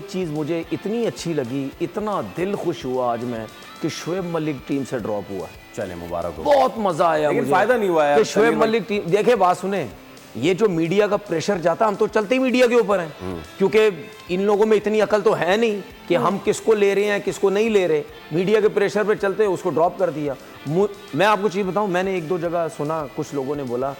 एक चीज़ मुझे इतनी अच्छी लगी, इतना दिल खुश हुआ आज मैं कि शोएब मलिक टीम से ड्रॉप हुआ। चले मुबारक हो। बहुत मजा आया, लेकिन फायदा नहीं हुआ यार। कि शोएब मलिक टीम, देखे बात सुने, ये जो मीडिया का प्रेशर जाता, हम तो चलते ही मीडिया के ऊपर हैं, क्योंकि इन लोगों में इतनी अकल तो है नहीं कि हम किसको ले रहे हैं किसको नहीं ले रहे। मीडिया के प्रेशर पे चलते उसको ड्रॉप कर दिया। मैं आपको चीज़ बताऊं, मैंने एक दो जगह सुना, कुछ लोगों ने बोला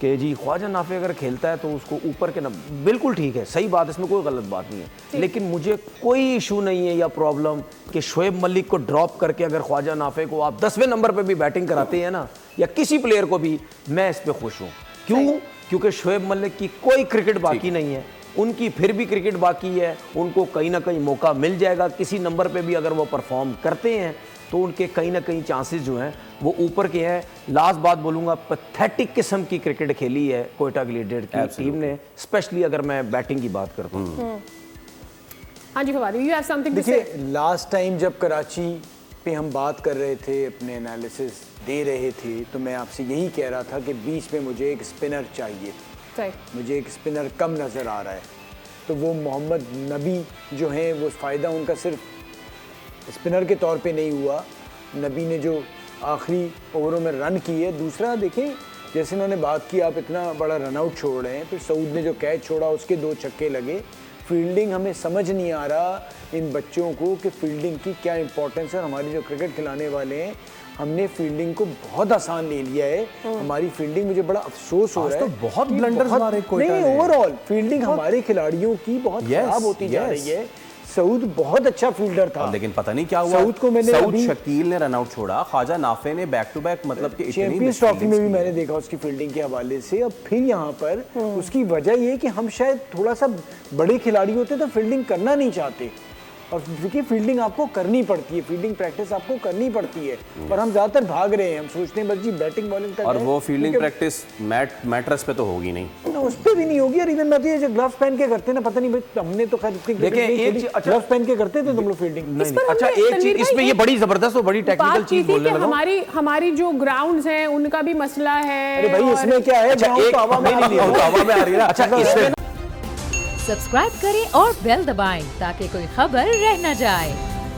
कि जी ख्वाजा नाफे अगर खेलता है तो उसको ऊपर के ना, बिल्कुल ठीक है, सही बात, इसमें कोई गलत बात नहीं है, लेकिन मुझे कोई इशू नहीं है या प्रॉब्लम कि शोएब मलिक को ड्रॉप करके अगर ख्वाजा नाफे को आप 10वें नंबर पे भी बैटिंग कराते हैं ना, या किसी प्लेयर को भी, मैं इस पर खुश हूँ। क्यों? क्योंकि शोएब मलिक की कोई क्रिकेट बाकी नहीं है, उनकी फिर भी क्रिकेट बाकी है, उनको कहीं ना कहीं मौका मिल जाएगा किसी नंबर पे भी, अगर वो परफॉर्म करते हैं तो उनके कहीं ना कहीं चांसेस जो हैं वो ऊपर के हैं। लास्ट बात बोलूँगा, पैथेटिक किस्म की क्रिकेट खेली है कोयटा ग्लेडिएटर की टीम ने, स्पेशली अगर मैं बैटिंग की बात करता हूँ। हाँ जी Fawad, you have something to say. देखिए, लास्ट टाइम जब कराची पे हम बात कर रहे थे, अपने एनालिसिस दे रहे थे, तो मैं आपसे यही कह रहा था कि बीच में मुझे एक स्पिनर चाहिए, मुझे एक स्पिनर कम नज़र आ रहा है, तो वो मोहम्मद नबी जो हैं, वो फ़ायदा उनका सिर्फ स्पिनर के तौर पे नहीं हुआ। नबी ने जो आखिरी ओवरों में रन किए, दूसरा देखें जैसे उन्होंने बात की, आप इतना बड़ा रन आउट छोड़ रहे हैं, फिर सऊद ने जो कैच छोड़ा उसके 2 छक्के लगे। फील्डिंग हमें समझ नहीं आ रहा इन बच्चों को कि फील्डिंग की क्या इंपॉर्टेंस है। हमारे जो क्रिकेट खिलाने वाले हैं, हमने फील्डिंग को बहुत आसान ले लिया है। हमारी फील्डिंग, मुझे बड़ा अफसोस हो रहा है, तो बहुत ब्लंडर्स मारे कोयटा ने। नहीं, ओवरऑल फील्डिंग हमारे खिलाड़ियों की बहुत खराब होती जा रही है। सऊद बहुत अच्छा फील्डर था, लेकिन पता नहीं क्या हुआ, सऊद को मैंने सऊद शकील ने रन आउट छोड़ा, ख्वाजा नाफे ने बैक टू बैक, मतलब कि चैंपियंस ट्रॉफी में भी मैंने देखा उसकी फील्डिंग के हवाले से। अब फिर यहाँ पर उसकी वजह ये कि हम शायद थोड़ा सा बड़े खिलाड़ी होते तो फील्डिंग करना नहीं चाहते, और देखिए फील्डिंग आपको करनी पड़ती है, फील्डिंग प्रैक्टिस आपको करनी पड़ती है, और हम ज़्यादातर भाग रहे हैं, हम सोचते हैं बस जी बैटिंग बॉलिंग तक, और वो फील्डिंग प्रैक्टिस मैट्रेस पे तो होगी नहीं, उस पर भी नहीं होगी। और इवन मैं तो ये जो ग्लव्स पहन के करते हैं ना, पता नहीं भाई, हमने तो खैर देखिए ग्लव्स पहन के करते थे तुम लोग फील्डिंग। नहीं, अच्छा एक चीज इसमें ये बड़ी जबरदस्त और बड़ी टेक्निकल चीज बोलने लगा, हमारी जो ग्राउंड्स हैं उनका भी मसला है। अरे भाई इसमें क्या है, एक हवा में आ रही है। अच्छा इसमें सब्सक्राइब करें और बेल दबाएं ताकि कोई खबर रह न जाए।